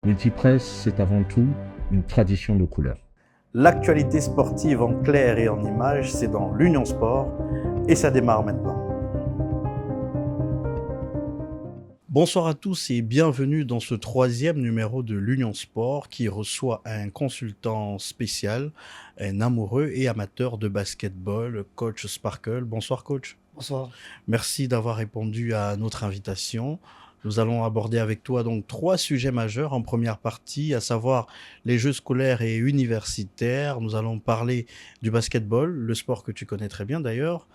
Multipresse, c'est avant tout une tradition de couleur. L'actualité sportive en clair et en images, c'est dans l'Union Sport et ça démarre maintenant. Bonsoir à tous et bienvenue dans ce troisième numéro de l'Union Sport qui reçoit un consultant spécial, un amoureux et amateur de basketball, coach Sparkle. Bonsoir coach. Bonsoir. Merci d'avoir répondu à notre invitation. Nous allons aborder avec toi donc 3 sujets majeurs en première partie, à savoir les jeux scolaires et universitaires. Nous allons parler du basketball, le sport que tu connais très bien d'ailleurs.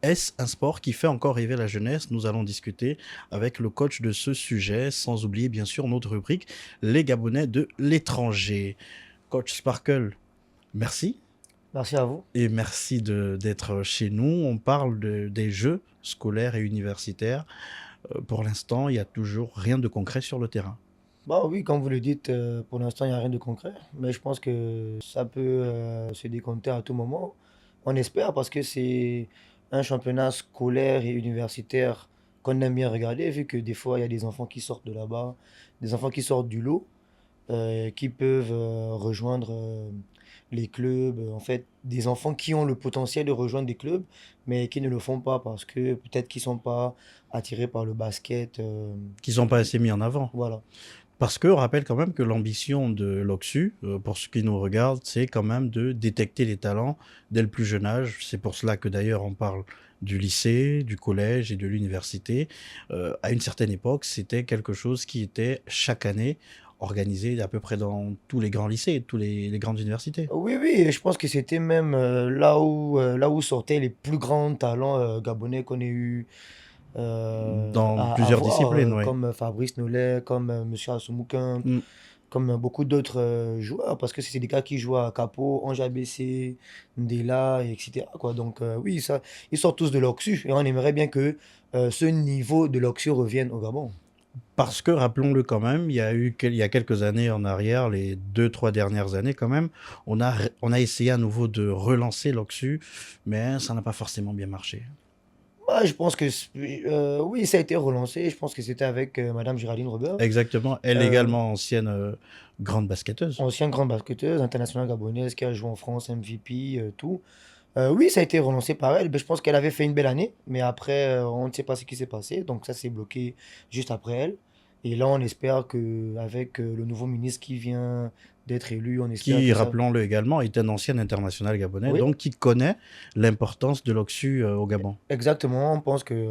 Est-ce un sport qui fait encore rêver la jeunesse? Nous allons discuter avec le coach de ce sujet, sans oublier bien sûr notre rubrique, les Gabonais de l'étranger. Coach Sparkle, merci. Merci à vous. Et merci d'être chez nous. On parle des jeux scolaires et universitaires. Pour l'instant, il n'y a toujours rien de concret sur le terrain. Bah oui, comme vous le dites, pour l'instant, il n'y a rien de concret. Mais je pense que ça peut se décompter à tout moment. On espère parce que c'est un championnat scolaire et universitaire qu'on aime bien regarder, vu que des fois, il y a des enfants qui sortent de là-bas, des enfants qui sortent du lot, qui peuvent rejoindre les clubs. En fait, des enfants qui ont le potentiel de rejoindre des clubs, mais qui ne le font pas parce que peut-être qu'ils ne sont pas attirés par le basket. Qui ne sont pas assez mis en avant. Voilà. Parce qu'on rappelle quand même que l'ambition de l'OXU, pour ceux qui nous regardent, c'est quand même de détecter les talents dès le plus jeune âge. C'est pour cela que d'ailleurs on parle du lycée, du collège et de l'université. À une certaine époque, c'était quelque chose qui était chaque année organisé à peu près dans tous les grands lycées, toutes les grandes universités. Oui, oui, et je pense que c'était même là où sortaient les plus grands talents gabonais qu'on ait eu Dans à plusieurs voir, disciplines, oui. comme Fabrice Nollet, comme Monsieur Assoumoukin, comme beaucoup d'autres joueurs, parce que c'était des gars qui jouaient à Capo, Ange ABC, Ndela, etc. Quoi. Donc oui, ça, ils sortent tous de l'Oxu, et on aimerait bien que ce niveau de l'Oxu revienne au Gabon. Parce que, rappelons-le quand même, il y a quelques années en arrière, les 2, 3 dernières années quand même, on a essayé à nouveau de relancer l'OXU, mais ça n'a pas forcément bien marché. Ouais, je pense que oui, ça a été relancé. Je pense que c'était avec Madame Géraldine Robert, Exactement. Elle euh, également ancienne grande basketteuse. ancienne grande basketteuse internationale gabonaise qui a joué en France, MVP, tout. Oui, ça a été relancé par elle. Mais je pense qu'elle avait fait une belle année, mais après, on ne sait pas ce qui s'est passé. Donc ça s'est bloqué juste après elle. Et là, on espère que avec le nouveau ministre qui vient d'être élu, on espère Qui, que ça. rappelons-le également, est un ancien international gabonais, Oui, donc qui connaît l'importance de l'OXU au Gabon. exactement. On pense que,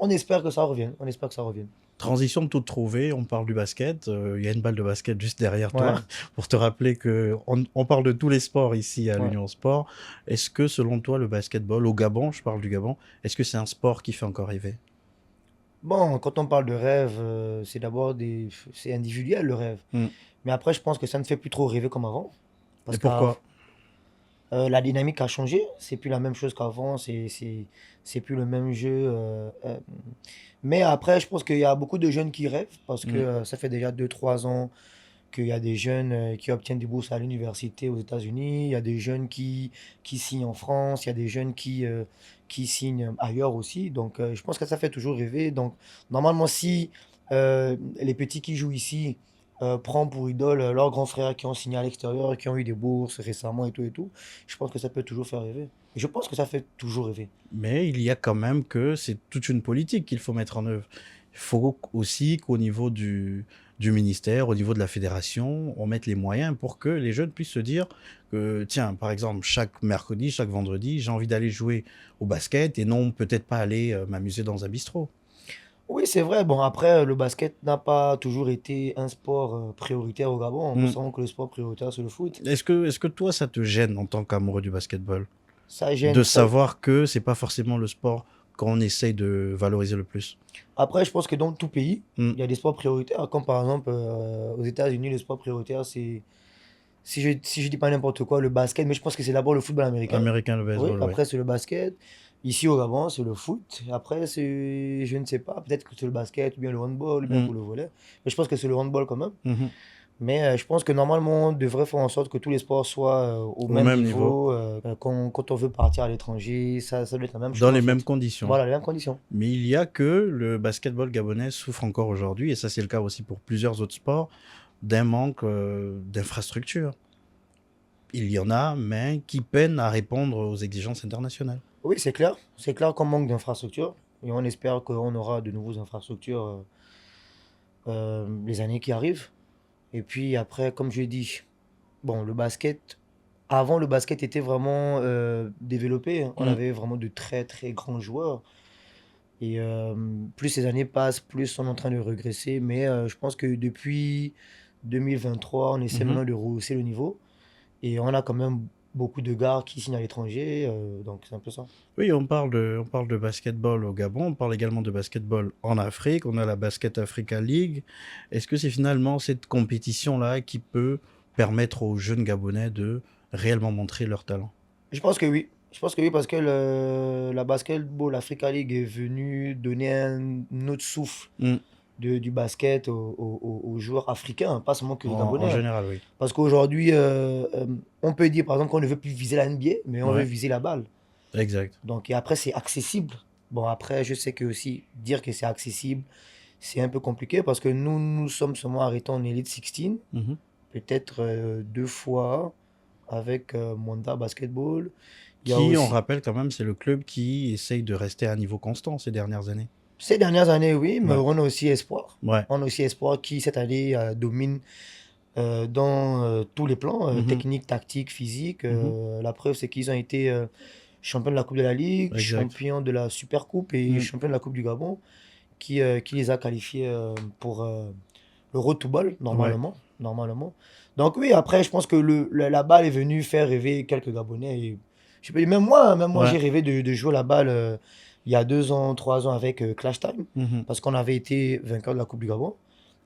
on espère que ça revienne. On espère que ça revienne. Transition toute trouvée, on parle du basket, il y a une balle de basket juste derrière Ouais, toi, pour te rappeler qu'on parle de tous les sports ici à ouais. l'Union Sport. Est-ce que selon toi le basketball, au Gabon, je parle du Gabon, est-ce que c'est un sport qui fait encore rêver? Bon, quand on parle de rêve, c'est d'abord c'est individuel le rêve. Hmm. Mais après, je pense que ça ne fait plus trop rêver comme avant. Et Parce que pourquoi? la dynamique a changé. C'est plus la même chose qu'avant. C'est plus le même jeu. Mais après, je pense qu'il y a beaucoup de jeunes qui rêvent. Parce que Hmm. ça fait déjà 2 3 ans qu'il y a des jeunes qui obtiennent des bourses à l'université aux États-Unis. Il y a des jeunes qui signent en France. Il y a des jeunes qui signent ailleurs aussi. Donc, je pense que ça fait toujours rêver. Donc, normalement, si les petits qui jouent ici prennent pour idole leurs grands frères qui ont signé à l'extérieur, qui ont eu des bourses récemment et tout, je pense que ça peut toujours faire rêver. Et je pense que ça fait toujours rêver. Mais il y a quand même que c'est toute une politique qu'il faut mettre en œuvre. Il faut aussi qu'au niveau du ministère, au niveau de la fédération, on mette les moyens pour que les jeunes puissent se dire que, tiens, par exemple, chaque mercredi, chaque vendredi, j'ai envie d'aller jouer au basket et non peut-être pas aller m'amuser dans un bistrot. Oui, c'est vrai. Bon, après, le basket n'a pas toujours été un sport prioritaire au Gabon. Nous Hmm. savons que le sport prioritaire, c'est le foot. Est-ce que toi, ça te gêne en tant qu'amoureux du basketball Ça de gêne. savoir que c'est pas forcément le sport qu'on essaye de valoriser le plus? Après, je pense que dans tout pays, Hmm. il y a des sports prioritaires. Comme par exemple, aux États-Unis, le sport prioritaire, c'est, si je dis pas n'importe quoi, le basket. Mais je pense que c'est d'abord le football américain. Américain, le Oui, baseball, ouais. après, c'est le basket. Ici, au Gabon, c'est le foot. Après, je ne sais pas, peut-être que c'est le basket, ou bien le handball, ou bien Hmm. pour le volley. Mais je pense que c'est le handball quand même. Mhm. Mais je pense que normalement, on devrait faire en sorte que tous les sports soient au Au même même niveau, niveau. Quand on veut partir à l'étranger, ça doit être la même dans chose les en mêmes fait. conditions. Voilà, les mêmes conditions. Mais il y a que le basketball gabonais souffre encore aujourd'hui, et ça c'est le cas aussi pour plusieurs autres sports, d'un manque d'infrastructures. Il y en a, mais qui peinent à répondre aux exigences internationales. Oui, c'est clair. C'est clair qu'on manque d'infrastructures. Et on espère qu'on aura de nouvelles infrastructures les années qui arrivent. Et puis après, comme je dis, bon, le basket, avant le basket était vraiment développé, hein. On Mm. avait vraiment de très très grands joueurs. Et plus ces années passent, plus on est en train de regresser. Mais je pense que depuis 2023, on essaie Mhm. maintenant de rehausser le niveau. Et on a quand même beaucoup de gars qui signent à l'étranger. Donc c'est un peu ça. Oui, on parle de basketball au Gabon, on parle également de basketball en Afrique, on a la Basket Africa League. Est-ce que c'est finalement cette compétition-là qui peut permettre aux jeunes Gabonais de réellement montrer leur talent? Je pense que oui. Je pense que oui, parce que la Basketball Africa League est venue donner un autre souffle Mm. du basket aux joueurs africains, pas seulement que En gabonais. général, oui. Parce qu'aujourd'hui, on peut dire par exemple qu'on ne veut plus viser la NBA, mais on veut Ouais, viser la balle. exact. Donc, et après, c'est accessible. Bon, après, je sais que aussi dire que c'est accessible, c'est un peu compliqué parce que nous sommes seulement arrêtés en Elite 16, Mhm. peut-être 2 fois avec Monda Basketball. Il y a Qui, on aussi, rappelle quand même, c'est le club qui essaye de rester à un niveau constant ces dernières années. ces dernières années, oui, mais Ouais, on a aussi Espoir. ouais. On a aussi Espoir qui, cette année, domine dans tous les plans, Mhm. technique, tactique, physique. Mhm. La preuve, c'est qu'ils ont été champions de la Coupe de la Ligue, Exact. champions de la Super Coupe et Mm. champions de la Coupe du Gabon, qui les a qualifiés pour le Road to Ball, Ouais. normalement. Donc oui, après, je pense que la balle est venue faire rêver quelques Gabonais. Et, je sais pas, même moi Ouais. j'ai rêvé de jouer la balle il y a 2 ans, 3 ans avec Clash Time, Mhm. parce qu'on avait été vainqueur de la Coupe du Gabon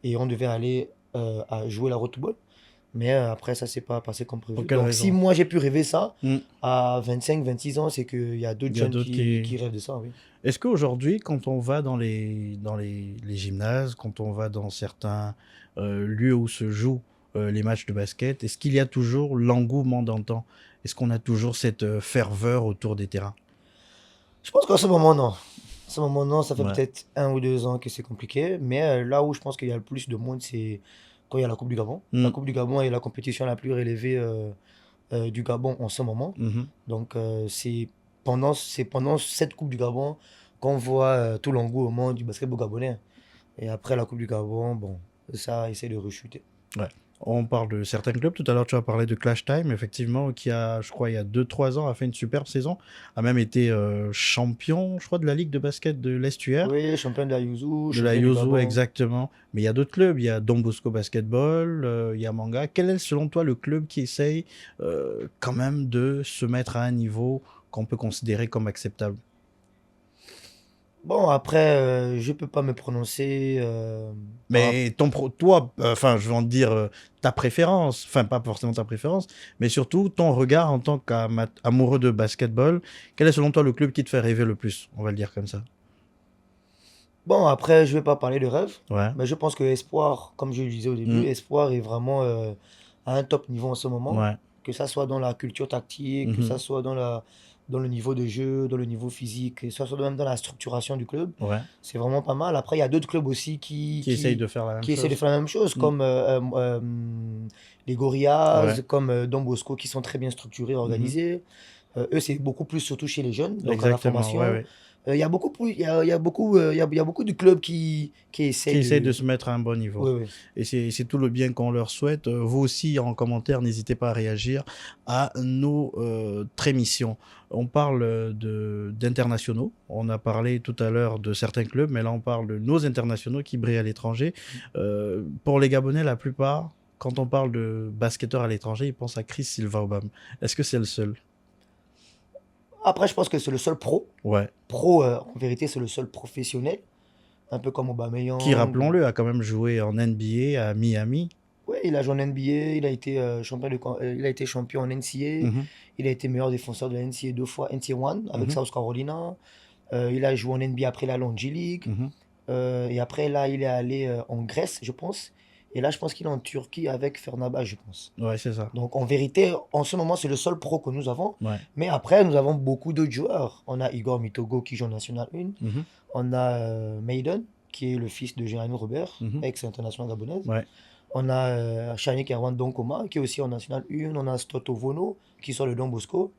et on devait aller à jouer la Road to Ball. Mais après, ça s'est pas passé comme Pour prévu. quelle Donc si raison? moi j'ai pu rêver ça Mm. à 25, 26 ans, c'est qu'il y a d'autres Il y a jeunes d'autres qui qui... rêvent de ça, oui. Est-ce qu'aujourd'hui, quand on va dans les gymnases, quand on va dans certains lieux où se jouent les matchs de basket, est-ce qu'il y a toujours l'engouement d'antan? Est-ce qu'on a toujours cette ferveur autour des terrains? Je pense qu'en ce moment, non. En ce moment, non, ça fait Ouais. peut-être 1 ou 2 ans que c'est compliqué. Mais là où je pense qu'il y a le plus de monde, c'est quand il y a la Coupe du Gabon. La Mm. Coupe du Gabon est la compétition la plus relevée du Gabon en ce moment. Mhm. Donc c'est pendant cette Coupe du Gabon qu'on voit tout l'engouement du basketball gabonais. Et après la Coupe du Gabon, bon, ça essaie de rechuter. Ouais. On parle de certains clubs. Tout à l'heure, tu as parlé de Clash Time, effectivement, qui a, je crois, il y a 2 3 ans, a fait une superbe saison, a même été champion, je crois, de la Ligue de basket de l'Estuaire, Oui, champion de la Yuzu, de la champion du Yozo, Gabon. exactement. Mais il y a d'autres clubs. Il y a Don Bosco Basketball, il y a Manga. Quel est, selon toi, le club qui essaye quand même de se mettre à un niveau qu'on peut considérer comme acceptable? Bon, après, je peux pas me prononcer par rapport. Mais toi, enfin, je vais en dire ta préférence, enfin, pas forcément ta préférence, mais surtout ton regard en tant qu'amoureux de basketball. Quel est selon toi le club qui te fait rêver le plus? On va le dire comme ça. Bon, après, je vais pas parler de rêve, Ouais. mais je pense que Espoir, comme je le disais au début, Mm. Espoir est vraiment à un top niveau en ce moment, Ouais. que ça soit dans la culture tactique, que ça Mhm. soit dans le niveau de jeu, dans le niveau physique, que ça soit même dans la structuration du club. Ouais. C'est vraiment pas mal. Après, il y a d'autres clubs aussi qui, Qui essaye qui, de faire la même qui essaient de chose. faire la même chose, Mm. comme les Gorillaz, Ouais. comme Don Bosco, qui sont très bien structurés, Mhm. organisés. Eux, c'est beaucoup plus surtout chez les jeunes, donc à la Exactement. Ouais, formation. ouais. Il y a beaucoup, il y a beaucoup, il y a beaucoup de clubs qui Qui essayent essayent de de. se mettre à un bon niveau. Oui, oui. Et c'est tout le bien qu'on leur souhaite. Vous aussi, en commentaire, n'hésitez pas à réagir à nos émissions. On parle d'internationaux. On a parlé tout à l'heure de certains clubs, mais là, on parle de nos internationaux qui brillent à l'étranger. Pour les Gabonais, la plupart, quand on parle de basketteurs à l'étranger, ils pensent à Chris Silva-Obam. Est-ce que c'est le seul? Après, je pense que c'est le seul pro. Ouais. Pro, en vérité, c'est le seul professionnel, un peu comme Qui, Aubameyang. rappelons-le, a quand même joué en NBA à Miami. Oui, il a joué en NBA, il a été il a été champion en NCAA, Mhm. il a été meilleur défenseur de la NCAA 2 fois, NCAA 1 avec Mhm. South Carolina. Il a joué en NBA après la G League. Mhm. Et après, là, il est allé en Grèce, je pense. Et là, je pense qu'il est en Turquie avec Fenerbahçe, je pense. Ouais, c'est ça. Donc, en vérité, en ce moment, c'est le seul pro que nous avons. Ouais. Mais après, nous avons beaucoup d'autres joueurs. On a Igor Mitogo qui joue en National 1. Mhm. On a Maiden, qui est le fils de Jérémy Robert, Mhm. ex-international gabonaise. Ouais. On a Chanik Erwan Donkoma, qui est aussi en National 1. On a Stoto Vono, qui sort le Don Bosco.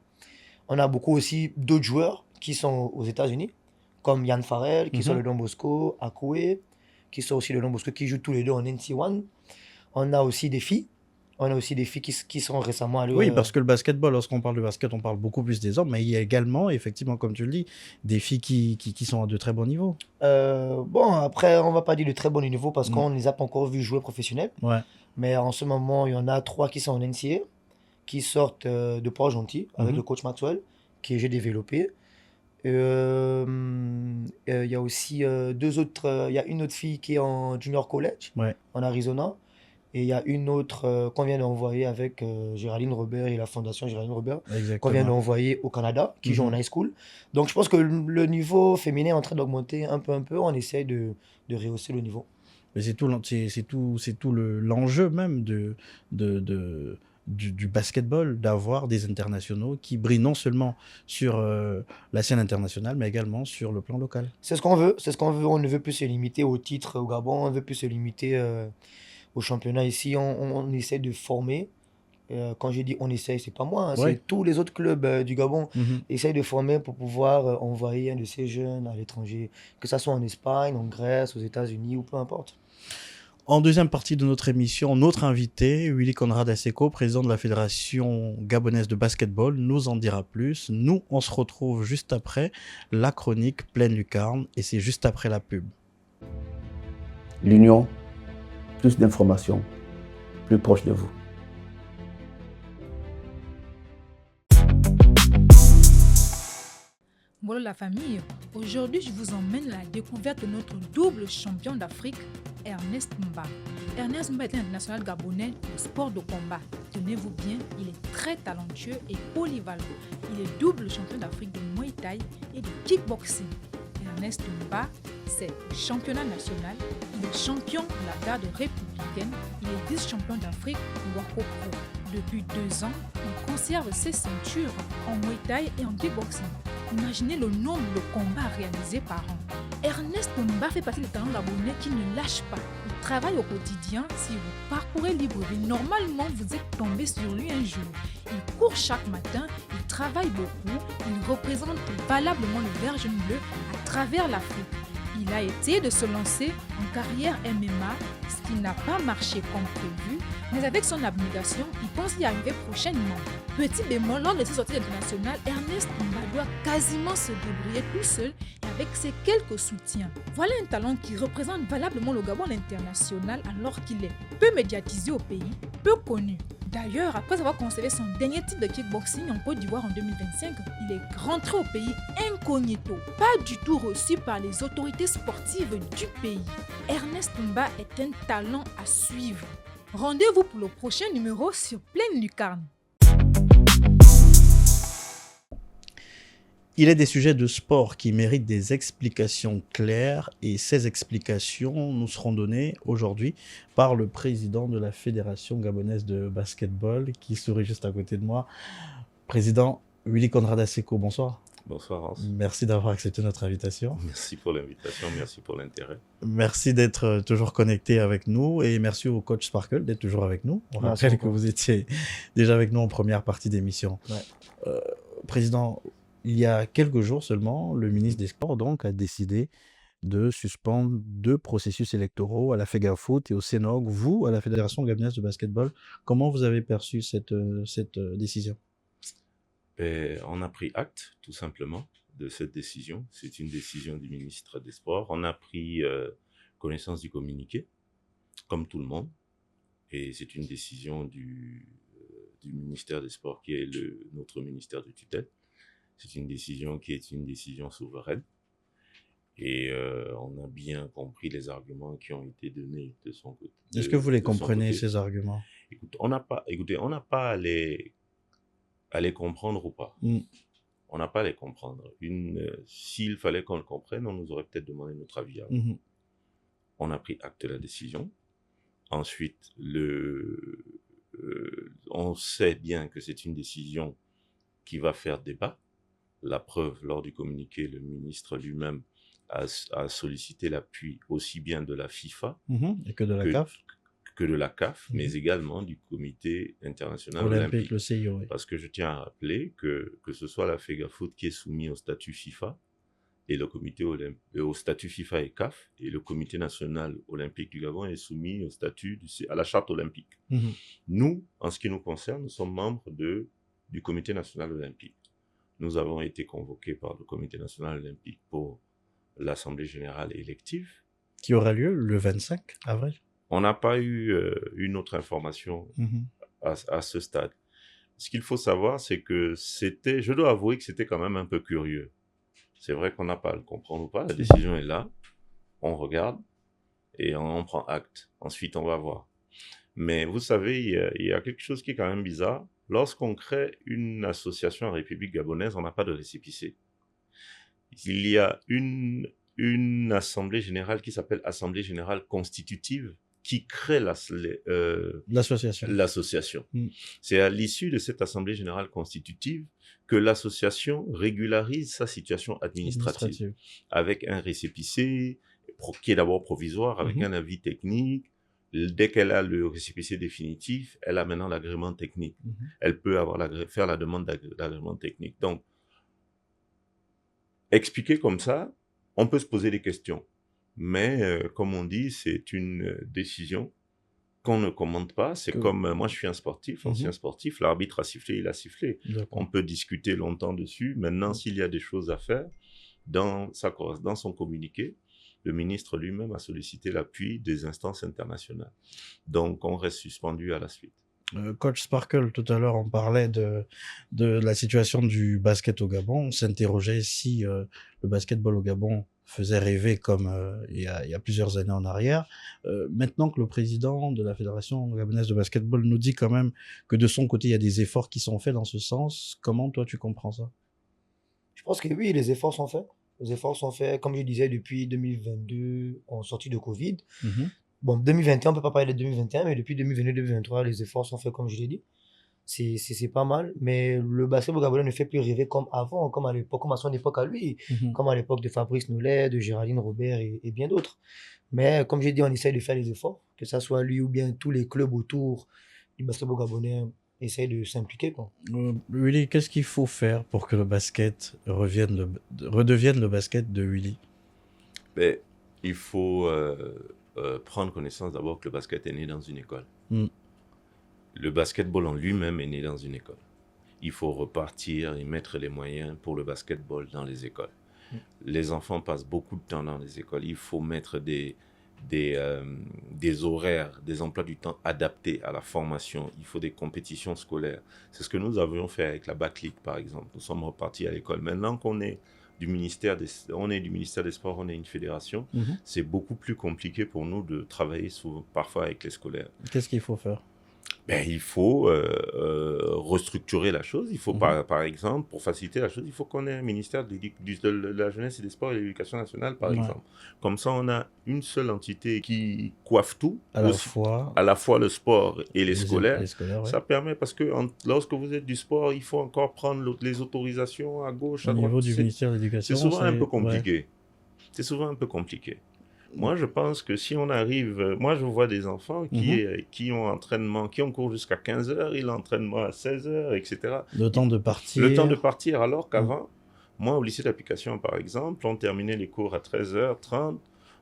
On a beaucoup aussi d'autres joueurs qui sont aux États-Unis, comme Yann Farrell, qui sort le Don Bosco, Akoué, qui sort aussi le Don Bosco, qui jouent tous les deux en NC1. On a aussi des filles. On a aussi des filles qui sont récemment allées. Oui, parce que le basketball, lorsqu'on parle de basket, on parle beaucoup plus des hommes, mais il y a également, effectivement, comme tu le dis, des filles qui sont à de très bons niveaux. Bon, après, on va pas dire de très bon niveau parce Mm. qu'on ne les a pas encore vus jouer professionnels. Ouais. Mais en ce moment, il y en a 3 qui sont en NCA, qui sortent de Port-Gentil avec Mhm. le coach Maxwell, que j'ai développé. Il y a aussi 2 autres. Il y a une autre fille qui est en junior college Ouais. en Arizona. Et il y a une autre qu'on vient d'envoyer avec Géraldine Robert et la fondation Géraldine Robert, qu'on vient Exactement. d'envoyer au Canada, qui joue Mhm. en high school. Donc je pense que le niveau féminin est en train d'augmenter un peu. On essaie de rehausser le niveau. Mais c'est tout, l'enjeu même du basketball, d'avoir des internationaux qui brillent non seulement sur la scène internationale, mais également sur le plan local. C'est ce qu'on veut. C'est ce qu'on veut. On ne veut plus se limiter au titre au Gabon. On ne veut plus se limiter au championnat ici. On essaie de former. Quand je dis on essaye, c'est pas moi, hein, Ouais. c'est tous les autres clubs du Gabon Mhm. essayent de former pour pouvoir envoyer un de ces jeunes à l'étranger, que ça soit en Espagne, en Grèce, aux États-Unis ou peu importe. En deuxième partie de notre émission, notre invité, Willy Conrad Asseco, président de la Fédération gabonaise de basketball, nous en dira plus. Nous, on se retrouve juste après la chronique Pleine Lucarne, et c'est juste après la pub. L'Union, plus d'informations, plus proche de vous. Bonjour la famille, aujourd'hui je vous emmène à la découverte de notre double champion d'Afrique, Ernest Mba. Ernest Mba est un international gabonais de sport de combat. Tenez-vous bien, il est très talentueux et polyvalent. Il est double champion d'Afrique de Muay Thai et de kickboxing. Ernest Mba, c'est le championnat national, il est champion de la garde républicaine, il est vice-champion d'Afrique de Wako Pro. Depuis 2 ans, il conserve ses ceintures en Muay Thai et en kickboxing. Imaginez le nombre de combats réalisés par an. Ernest Mba fait partie des talents gabonais qui ne lâchent pas. Il travaille au quotidien. Si vous parcourez Libreville, normalement vous êtes tombé sur lui un jour. Il court chaque matin, il travaille beaucoup, il représente valablement le vert jaune bleu à travers l'Afrique. Il a essayé de se lancer en carrière MMA, ce qui n'a pas marché comme prévu, mais avec son abnégation, il pense y arriver prochainement. Petit bémol, lors de ses sorties internationales, Ernest Mba doit quasiment se débrouiller tout seul et avec ses quelques soutiens. Voilà un talent qui représente valablement le Gabon à l'international alors qu'il est peu médiatisé au pays, peu connu. D'ailleurs, après avoir conservé son dernier titre de kickboxing en Côte d'Ivoire en 2025, il est rentré au pays incognito, pas du tout reçu par les autorités sportives du pays. Ernest Mba est un talent à suivre. Rendez-vous pour le prochain numéro sur Pleine Lucarne. Il est des sujets de sport qui méritent des explications claires, et ces explications nous seront données aujourd'hui par le président de la Fédération gabonaise de basketball qui sourit juste à côté de moi. Président Willy Conrad Asseco, bonsoir. Bonsoir Hans. Merci d'avoir accepté notre invitation. Merci pour l'invitation, merci pour l'intérêt. Merci d'être toujours connecté avec nous, et merci au coach Sparkle d'être toujours avec nous. On Merci rappelle que beaucoup. vous étiez déjà avec nous en première partie d'émission. Ouais. Président, il y a quelques jours seulement, le ministre des Sports donc, a décidé de suspendre 2 processus électoraux à la FEGAFOOT et au CENOG. Vous, à la Fédération gabonaise de basketball, comment vous avez perçu cette décision? On a pris acte, tout simplement, de cette décision. C'est une décision du ministre des Sports. On a pris connaissance du communiqué, comme tout le monde. Et c'est une décision du ministère des Sports, qui est notre ministère de tutelle. C'est une décision qui est une décision souveraine. Et on a bien compris les arguments qui ont été donnés de son côté. Est-ce que vous les comprenez, ces arguments? On n'a pas à les comprendre ou pas. On n'a pas à les comprendre. S'il fallait qu'on le comprenne, on nous aurait peut-être demandé notre avis avant. On a pris acte de la décision. Ensuite, on sait bien que c'est une décision qui va faire débat. La preuve, lors du communiqué, le ministre lui-même a sollicité l'appui aussi bien de la FIFA Et que de la que, CAF que de la CAF, mais également du Comité international olympique, olympique. le CIO. Oui. Parce que je tiens à rappeler que ce soit la FEGAFOOT qui est soumise au statut FIFA, et le comité au statut FIFA et CAF, et le Comité national olympique du Gabon est soumis au statut à la charte olympique. Nous, en ce qui nous concerne, nous sommes membres du Comité national olympique. Nous avons été convoqués par le Comité national olympique pour l'Assemblée générale élective. Qui aura lieu le 25 avril. On n'a pas eu une autre information à ce stade. Ce qu'il faut savoir, c'est que je dois avouer que c'était quand même un peu curieux. C'est vrai qu'on n'a pas à le comprendre ou pas, la décision est là, on regarde et on prend acte. Ensuite, on va voir. Mais vous savez, il y a quelque chose qui est quand même bizarre. Lorsqu'on crée une association en République gabonaise, on n'a pas de récépissé. Il y a une assemblée générale qui s'appelle Assemblée générale constitutive qui crée l'association. C'est à l'issue de cette Assemblée générale constitutive que l'association régularise sa situation administrative. Avec un récépissé qui est d'abord provisoire, avec un avis technique. Dès qu'elle a le récépissé définitif, elle a maintenant l'agrément technique. Elle peut faire la demande d'agrément technique. Donc, expliqué comme ça, on peut se poser des questions. Mais, comme on dit, c'est une décision qu'on ne commente pas. C'est comme, moi je suis un sportif, ancien sportif, l'arbitre a sifflé, il a sifflé. On peut discuter longtemps dessus. Maintenant, s'il y a des choses à faire, dans son communiqué, le ministre lui-même a sollicité l'appui des instances internationales. Donc, on reste suspendu à la suite. Coach Sparkle, tout à l'heure, on parlait de la situation du basket au Gabon. On s'interrogeait si le basketball au Gabon faisait rêver comme il y a plusieurs années en arrière. Maintenant que le président de la Fédération gabonaise de basketball nous dit quand même que de son côté, il y a des efforts qui sont faits dans ce sens, comment toi tu comprends ça? Je pense que oui, les efforts sont faits. Les efforts sont faits, comme je disais, depuis 2022, en sortie de Covid. Bon, 2021, on ne peut pas parler de 2021, mais depuis 2022-2023, les efforts sont faits, comme je l'ai dit. C'est pas mal, mais le basketball gabonais ne fait plus rêver comme avant, comme à l'époque, comme à son époque à lui, comme à l'époque de Fabrice Noulet, de Géraldine Robert et bien d'autres. Mais comme j'ai dit, on essaie de faire les efforts, que ce soit lui ou bien tous les clubs autour du basketball gabonais essayent de s'impliquer, quoi. Willy, qu'est-ce qu'il faut faire pour que le basket redevienne le basket de Willy? Ben, il faut prendre connaissance d'abord que le basket est né dans une école. Le basketball en lui-même est né dans une école. Il faut repartir et mettre les moyens pour le basketball dans les écoles. Les enfants passent beaucoup de temps dans les écoles. Il faut mettre des horaires, des emplois du temps adaptés à la formation. Il faut des compétitions scolaires. C'est ce que nous avions fait avec la BAC League, par exemple. Nous sommes repartis à l'école. Maintenant qu'on est du ministère des Sports, on est une fédération, c'est beaucoup plus compliqué pour nous de travailler parfois avec les scolaires. Qu'est-ce qu'il faut faire? Ben, il faut restructurer la chose. Il faut, par exemple, pour faciliter la chose, il faut qu'on ait un ministère de la jeunesse et des sports et de l'éducation nationale, par exemple. Comme ça, on a une seule entité qui coiffe tout, à la fois le sport et les scolaires. Ça permet, parce que lorsque vous êtes du sport, il faut encore prendre les autorisations à gauche, à droite. Au niveau du ministère de l'éducation, c'est souvent un peu compliqué. C'est souvent un peu compliqué. Moi, je pense que si on arrive... Moi, je vois des enfants qui ont cours jusqu'à 15h, ils ont entraînement à 16h, etc. Le temps de partir. Le temps de partir, alors qu'avant, moi, au lycée d'application, par exemple, on terminait les cours à 13h30,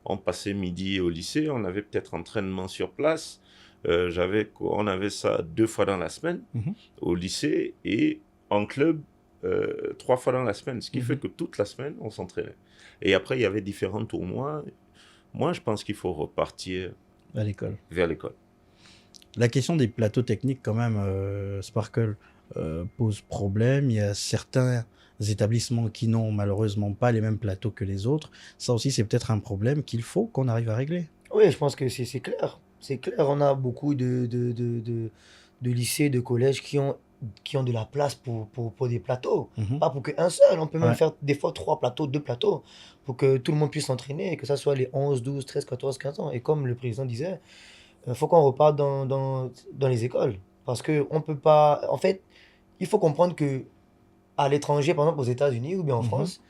on passait midi au lycée, on avait peut-être entraînement sur place. On avait ça 2 fois dans la semaine au lycée et en club 3 fois dans la semaine, ce qui fait que toute la semaine, on s'entraînait. Et après, il y avait différents tournois. Moi, je pense qu'il faut repartir vers l'école. La question des plateaux techniques, quand même, Sparkle, pose problème. Il y a certains établissements qui n'ont malheureusement pas les mêmes plateaux que les autres. Ça aussi, c'est peut-être un problème qu'il faut qu'on arrive à régler. Oui, je pense que c'est clair. C'est clair, on a beaucoup de lycées, de collèges qui ont de la place pour des plateaux. Pas pour qu'un seul. On peut même faire des fois 3 plateaux, 2 plateaux, pour que tout le monde puisse s'entraîner, que ce soit les 11, 12, 13, 14, 15 ans. Et comme le président disait, faut qu'on reparte dans les écoles. Parce qu'on peut pas... En fait, il faut comprendre que à l'étranger, par exemple aux États-Unis ou bien en France,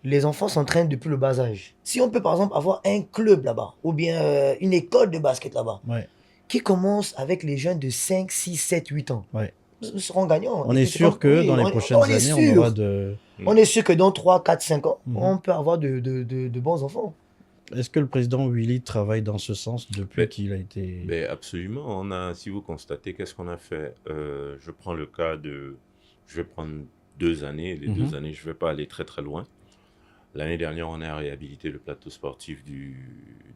les enfants s'entraînent depuis le bas âge. Si on peut par exemple avoir un club là-bas, ou bien une école de basket là-bas, Ouais. qui commence avec les jeunes de 5, 6, 7, 8 ans, Ouais. nous serons gagnants. On Et est puis, c'est sûr comme- que oui, dans les on- prochaines on est années, on sûr. aura de... On est sûr que dans 3, 4, 5 ans, Mhm. on peut avoir de bons enfants. Est-ce que le président Willy travaille dans ce sens depuis Mais- qu'il a été... Mais absolument. Si vous constatez, qu'est-ce qu'on a fait? Je prends le cas de... Je vais prendre 2 années. Les 2 années, je ne vais pas aller très très loin. L'année dernière, on a réhabilité le plateau sportif du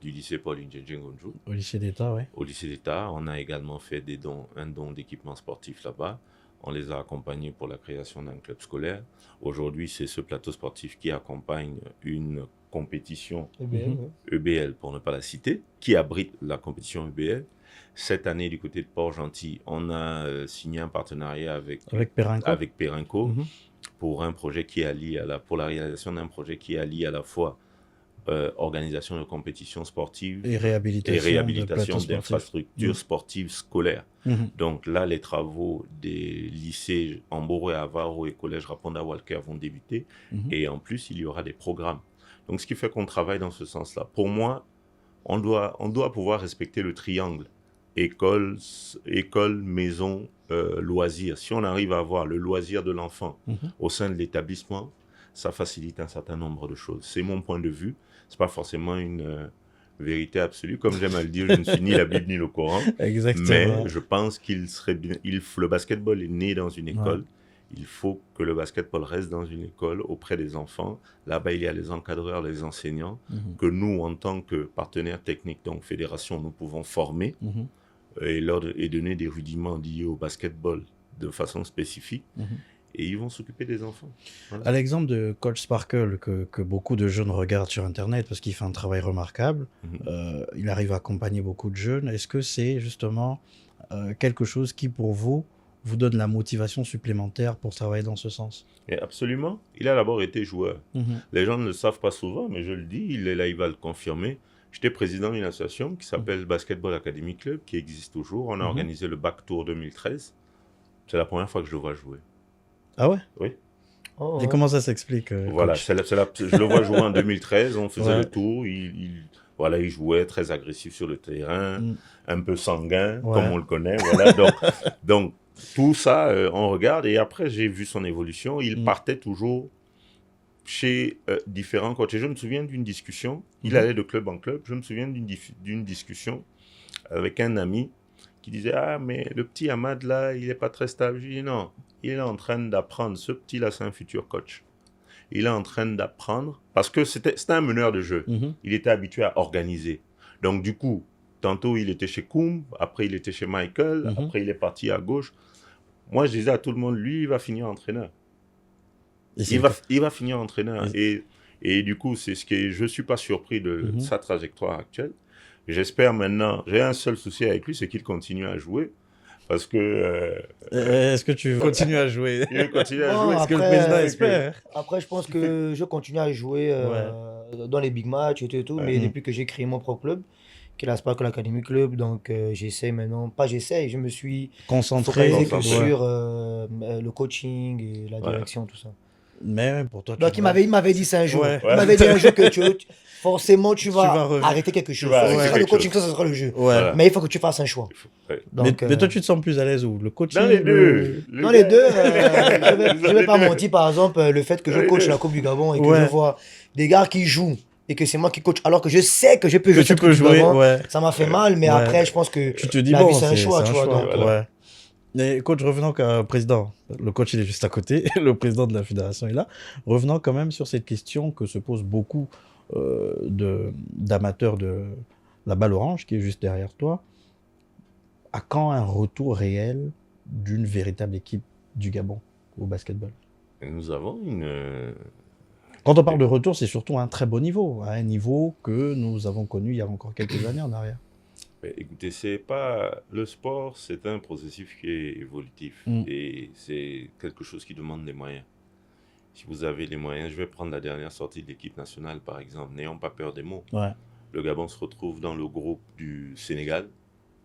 lycée Paul Njenjengonju. Au lycée d'État, oui. Au lycée d'État, on a également fait un don d'équipement sportif là-bas. On les a accompagnés pour la création d'un club scolaire. Aujourd'hui, c'est ce plateau sportif qui accompagne une compétition Eh bien, EBL, pour ne pas la citer, qui abrite la compétition EBL. Cette année, du côté de Port-Gentil, on a signé un partenariat avec Perenco Mhm. pour un projet qui allie pour la réalisation d'un projet qui allie à la fois organisation de compétitions sportives Et réhabilitation, et réhabilitation de plateaux sportifs. d'infrastructures sportives scolaires. Mhm. Donc là, les travaux des lycées Amboro et Avaro et collège Raponda Walker vont débuter. Mhm. Et en plus, il y aura des programmes. Donc ce qui fait qu'on travaille dans ce sens-là. Pour moi, on doit pouvoir respecter le triangle école, maison, loisir. Si on arrive à avoir le loisir de l'enfant au sein de l'établissement, ça facilite un certain nombre de choses. C'est mon point de vue. Ce n'est pas forcément une vérité absolue. Comme j'aime à le dire, je ne suis ni la Bible ni le Coran. Exactement. Mais je pense qu'il serait bien... le basketball est né dans une école. Il faut que le basketball reste dans une école auprès des enfants. Là-bas, il y a les encadreurs, les enseignants, que nous, en tant que partenaires techniques, donc fédération, nous pouvons former et donner des rudiments liés au basketball de façon spécifique. Et ils vont s'occuper des enfants. Voilà. À l'exemple de Coach Sparkle, que beaucoup de jeunes regardent sur Internet parce qu'il fait un travail remarquable, il arrive à accompagner beaucoup de jeunes. Est-ce que c'est justement quelque chose qui, pour vous donne la motivation supplémentaire pour travailler dans ce sens? Et absolument. Il a d'abord été joueur. Les gens ne le savent pas souvent, mais je le dis, il est là, il va le confirmer. J'étais président d'une association qui s'appelle Basketball Academy Club, qui existe toujours. On a organisé le Back Tour 2013. C'est la première fois que je le vois jouer. Ah ouais? Oui. Oh, Et comment ça s'explique Voilà, coach? je le vois jouer en 2013. On faisait le tour. Il jouait très agressif sur le terrain, un peu sanguin, comme on le connaît. Voilà. Donc tout ça, on regarde. Et après, j'ai vu son évolution. Il partait toujours chez différents coachs. Et je me souviens d'une discussion. Il allait de club en club. Je me souviens d'une discussion avec un ami qui disait « Ah, mais le petit Ahmad, là, il n'est pas très stable. » Je dis « Non, il est en train d'apprendre. Ce petit-là, c'est un futur coach. Il est en train d'apprendre. » Parce que c'était un meneur de jeu. Il était habitué à organiser. Donc, du coup, tantôt, il était chez Koum. Après, il était chez Michael. Après, il est parti à gauche. Moi, je disais à tout le monde, lui, il va finir entraîneur. Il va finir entraîneur. Et du coup, c'est je ne suis pas surpris de sa trajectoire actuelle. J'espère maintenant, j'ai un seul souci avec lui, c'est qu'il continue à jouer. Parce que... Est-ce que tu continues à jouer? Il veut continuer à Non, jouer. Est-ce que le après, président espère? Après, je pense que je continue à jouer dans les big matchs et tout, mais depuis que j'ai créé mon propre club, qui est la Sparkle Academy Club, donc j'essaie maintenant, je me suis Concentré focalisé que sur le coaching et la direction, tout ça. Mais pour toi, Donc il m'avait dit ça un jour. Ouais. Il m'avait dit un jour que forcément tu vas revenir. arrêter quelque chose. vas Ce arrêter sera le quelque coaching, ça sera le jeu. Ouais. Mais il faut que tu fasses un choix. Donc, Mais toi, tu te sens plus à l'aise où? Le coaching? Dans les deux. Dans les deux, je vais pas mentir, par exemple, le fait que je coach la Coupe du Gabon et que je vois des gars qui jouent et que c'est moi qui coach, alors que je sais que je peux jouer cette Coupe du Gabon, ça m'a fait mal, mais après, je pense que tu te dis, la bon, vie, c'est un choix, tu vois. Donc, ouais. Mais coach, revenons qu'à président, le coach il est juste à côté, le président de la fédération est là. Revenons quand même sur cette question que se posent beaucoup d'amateurs de la balle orange qui est juste derrière toi. À quand un retour réel d'une véritable équipe du Gabon au basketball? Nous avons une... Quand on parle de retour, c'est surtout à un très beau niveau, à un niveau que nous avons connu il y a encore quelques années en arrière. Mais écoutez, le sport, c'est un processus qui est évolutif et c'est quelque chose qui demande des moyens. Si vous avez les moyens, je vais prendre la dernière sortie de l'équipe nationale par exemple, n'ayons pas peur des mots. Ouais. Le Gabon se retrouve dans le groupe du Sénégal,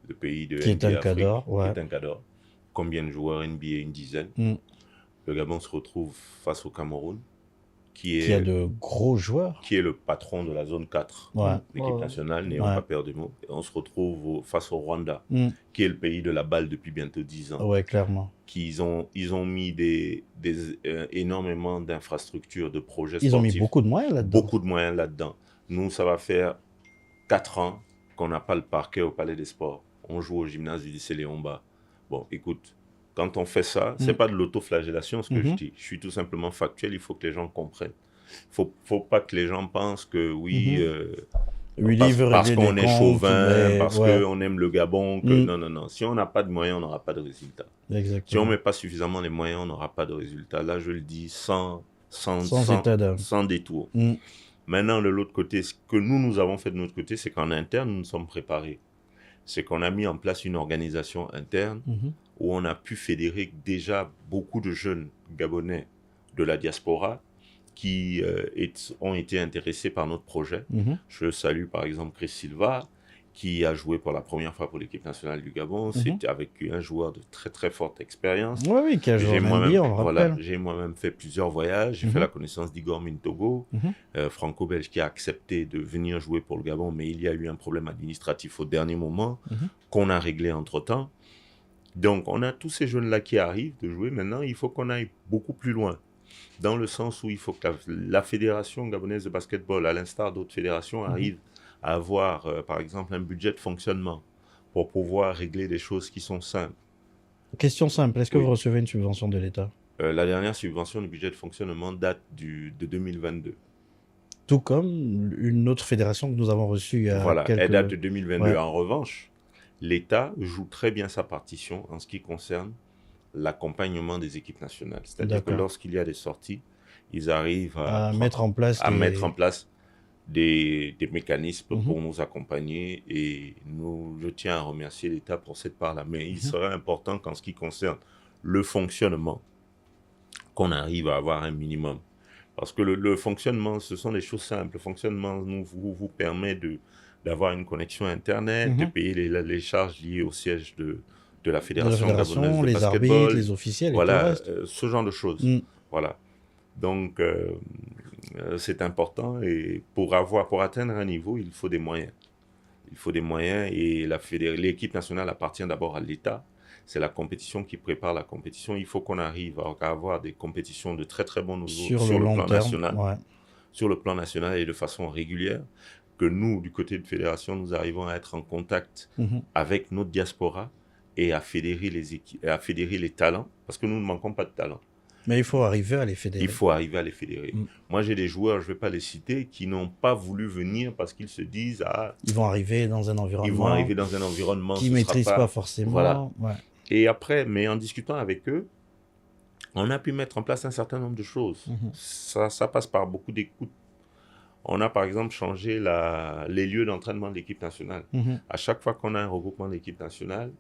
le pays de Qui est NBA un Afrique, cadre, ouais. qui est un cadre. Combien de joueurs NBA? Une dizaine. Le Gabon se retrouve face au Cameroun, Qui a de gros joueurs. qui est le patron de la zone 4 Ouais. de l'équipe nationale, n'ayons Ouais. pas peur de mots. Et on se retrouve face au Rwanda, qui est le pays de la balle depuis bientôt 10 ans. Ouais, clairement. Ils ont mis énormément d'infrastructures, de projets Ils sportifs. ont mis beaucoup de moyens là-dedans. Beaucoup de moyens là-dedans. Nous, ça va faire 4 ans qu'on n'a pas le parquet au Palais des Sports. On joue au gymnase du lycée Léon-Bas. Bon, écoute, quand on fait ça, c'est pas de l'autoflagellation ce que je dis. Je suis tout simplement factuel, il faut que les gens comprennent. Faut pas que les gens pensent que oui, parce qu'on est chauvin, parce qu'on aime le Gabon, que non. Si on n'a pas de moyens, on n'aura pas de résultat. Exactement. Si on ne met pas suffisamment les moyens, on n'aura pas de résultat. Là, je le dis sans détour. Maintenant, de l'autre côté, ce que nous avons fait de notre côté, c'est qu'en interne, nous nous sommes préparés. C'est qu'on a mis en place une organisation interne où on a pu fédérer déjà beaucoup de jeunes Gabonais de la diaspora qui ont été intéressés par notre projet. Je salue par exemple Chris Silva, qui a joué pour la première fois pour l'équipe nationale du Gabon. C'était avec un joueur de très très forte expérience. Oui, qui a joué en NBA, on le rappelle. J'ai moi-même fait plusieurs voyages. J'ai fait la connaissance d'Igor Mintogo, franco-belge, qui a accepté de venir jouer pour le Gabon, mais il y a eu un problème administratif au dernier moment qu'on a réglé entre-temps. Donc, on a tous ces jeunes-là qui arrivent de jouer. Maintenant, il faut qu'on aille beaucoup plus loin, dans le sens où il faut que la fédération gabonaise de basketball, à l'instar d'autres fédérations, arrive à avoir, par exemple, un budget de fonctionnement pour pouvoir régler des choses qui sont simples. Question simple, est-ce que vous recevez une subvention de l'État? La dernière subvention du budget de fonctionnement date de 2022. Tout comme une autre fédération que nous avons reçue il y a elle date de 2022. Ouais. En revanche, l'État joue très bien sa partition en ce qui concerne l'accompagnement des équipes nationales. C'est-à-dire que lorsqu'il y a des sorties, ils arrivent à mettre en place des mécanismes pour nous accompagner, et je tiens à remercier l'État pour cette part-là. Mais il serait important qu'en ce qui concerne le fonctionnement, qu'on arrive à avoir un minimum. Parce que le fonctionnement, ce sont des choses simples. Le fonctionnement vous permet d'avoir une connexion Internet, de payer les charges liées au siège de la Fédération gabonaise de les basketball. Arbitres, les officiels, voilà, et tout le reste. Ce genre de choses. Voilà. Donc, c'est important, et pour atteindre un niveau, il faut des moyens. Il faut des moyens, et l'équipe nationale appartient d'abord à l'État. C'est la compétition qui prépare la compétition. Il faut qu'on arrive à avoir des compétitions de très très bon niveau sur le plan national. Ouais. Sur le plan national et de façon régulière. Que nous, du côté de fédération, nous arrivons à être en contact avec notre diaspora et à fédérer les talents, parce que nous ne manquons pas de talents. Mais il faut arriver à les fédérer. Il faut arriver à les fédérer. Moi, j'ai des joueurs, je ne vais pas les citer, qui n'ont pas voulu venir parce qu'ils se disent... ils vont arriver dans un environnement... qu'ils ne maîtrisent pas forcément. Voilà. Ouais. Et après, mais en discutant avec eux, on a pu mettre en place un certain nombre de choses. Ça passe par beaucoup d'écoute. On a par exemple changé les lieux d'entraînement de l'équipe nationale. À chaque fois qu'on a un regroupement de l'équipe nationale,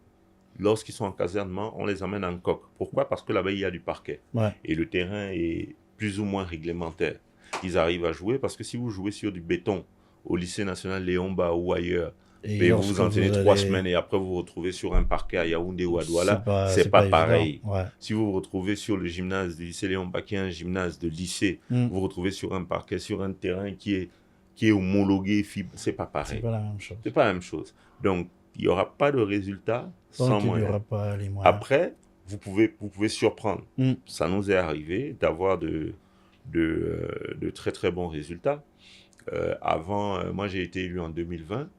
lorsqu'ils sont en casernement, on les emmène en coque. Pourquoi? Parce que là-bas, il y a du parquet. Ouais. Et le terrain est plus ou moins réglementaire. Ils arrivent à jouer, parce que si vous jouez sur du béton au lycée national Léon-Bas ou ailleurs, et vous vous entraînez 3 semaines et après vous vous retrouvez sur un parquet à Yaoundé ou à Douala, c'est pas pareil. Ouais. Si vous vous retrouvez sur le gymnase du lycée Léon-Bas, qui est un gymnase de lycée, vous vous retrouvez sur un parquet, sur un terrain qui est homologué, c'est pas pareil. C'est pas la même chose. C'est pas la même chose. Donc, il n'y aura pas de résultat sans moyens. Il n'y aura pas les moyens. Après, vous pouvez surprendre. Ça nous est arrivé d'avoir de très très bons résultats. Moi j'ai été élu en 2020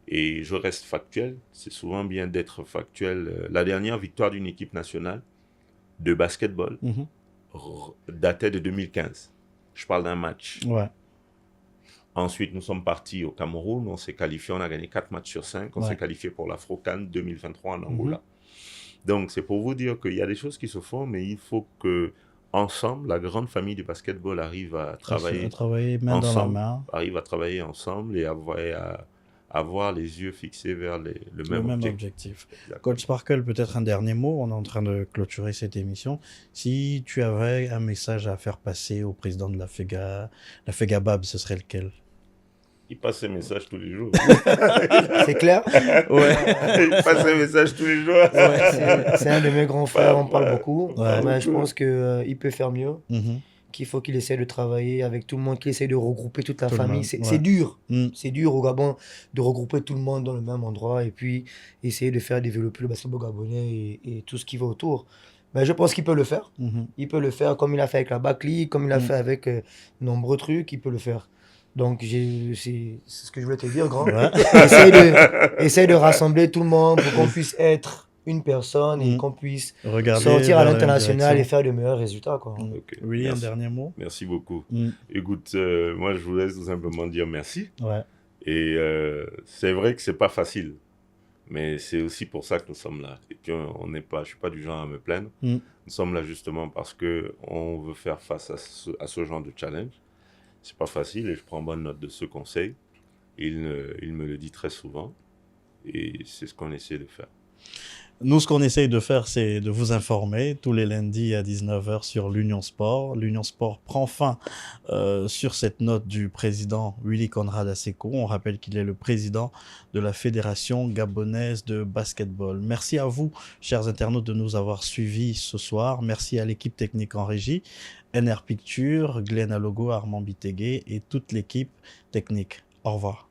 et je reste factuel. C'est souvent bien d'être factuel. La dernière victoire d'une équipe nationale de basketball datait de 2015. Je parle d'un match. Ouais. Ensuite, nous sommes partis au Cameroun, on s'est qualifié, on a gagné 4 matchs sur 5, on s'est qualifié pour l'Afro-CAN 2023 en Angola. Donc, c'est pour vous dire qu'il y a des choses qui se font, mais il faut que ensemble, la grande famille du basketball arrive à travailler main dans la main. Arrive à travailler ensemble et avoir les yeux fixés vers le même objectif. Coach Sparkle, peut-être un dernier mot, on est en train de clôturer cette émission. Si tu avais un message à faire passer au président de la FEGABAB, ce serait lequel? Il passe ses messages tous les jours. C'est clair? Ouais. Il passe ses messages tous les jours. Ouais, c'est un de mes grands frères, on parle beaucoup. Ouais. Mais je pense qu'il peut faire mieux, Mhm. qu'il faut qu'il essaie de travailler avec tout le monde, qu'il essaie de regrouper toute la Tout le famille. monde, C'est ouais. dur. Mm. C'est dur au Gabon de regrouper tout le monde dans le même endroit et puis essayer de faire développer le basketball gabonais et tout ce qui va autour. Mais je pense qu'il peut le faire. Mhm. Il peut le faire comme il a fait avec la Back League, comme il a Mm. fait avec nombreux trucs, il peut le faire. Donc c'est ce que je voulais te dire, grand. Ouais. Essaye de rassembler tout le monde pour qu'on puisse être une personne et Mm. qu'on puisse Regardez sortir à vers la même l'international et direction. faire de meilleurs résultats, quoi. Mm. Ok, Willy, un merci. dernier mot? Merci beaucoup. Mm. Écoute, moi, je vous laisse tout simplement dire merci. Ouais. Et c'est vrai que c'est pas facile. Mais c'est aussi pour ça que nous sommes là. Et puis, on n'est pas, je suis pas du genre à me plaindre. Mm. Nous sommes là justement parce qu'on veut faire face à ce genre de challenge. C'est pas facile et je prends bonne note de ce conseil. Il me le dit très souvent. Et c'est ce qu'on essaie de faire. Nous, ce qu'on essaye de faire, c'est de vous informer tous les lundis à 19h sur l'Union Sport. L'Union Sport prend fin sur cette note du président Willy Conrad Asseco. On rappelle qu'il est le président de la Fédération gabonaise de basketball. Merci à vous, chers internautes, de nous avoir suivis ce soir. Merci à l'équipe technique en régie, NR Picture, Glenn Alogo, Armand Bitegué et toute l'équipe technique. Au revoir.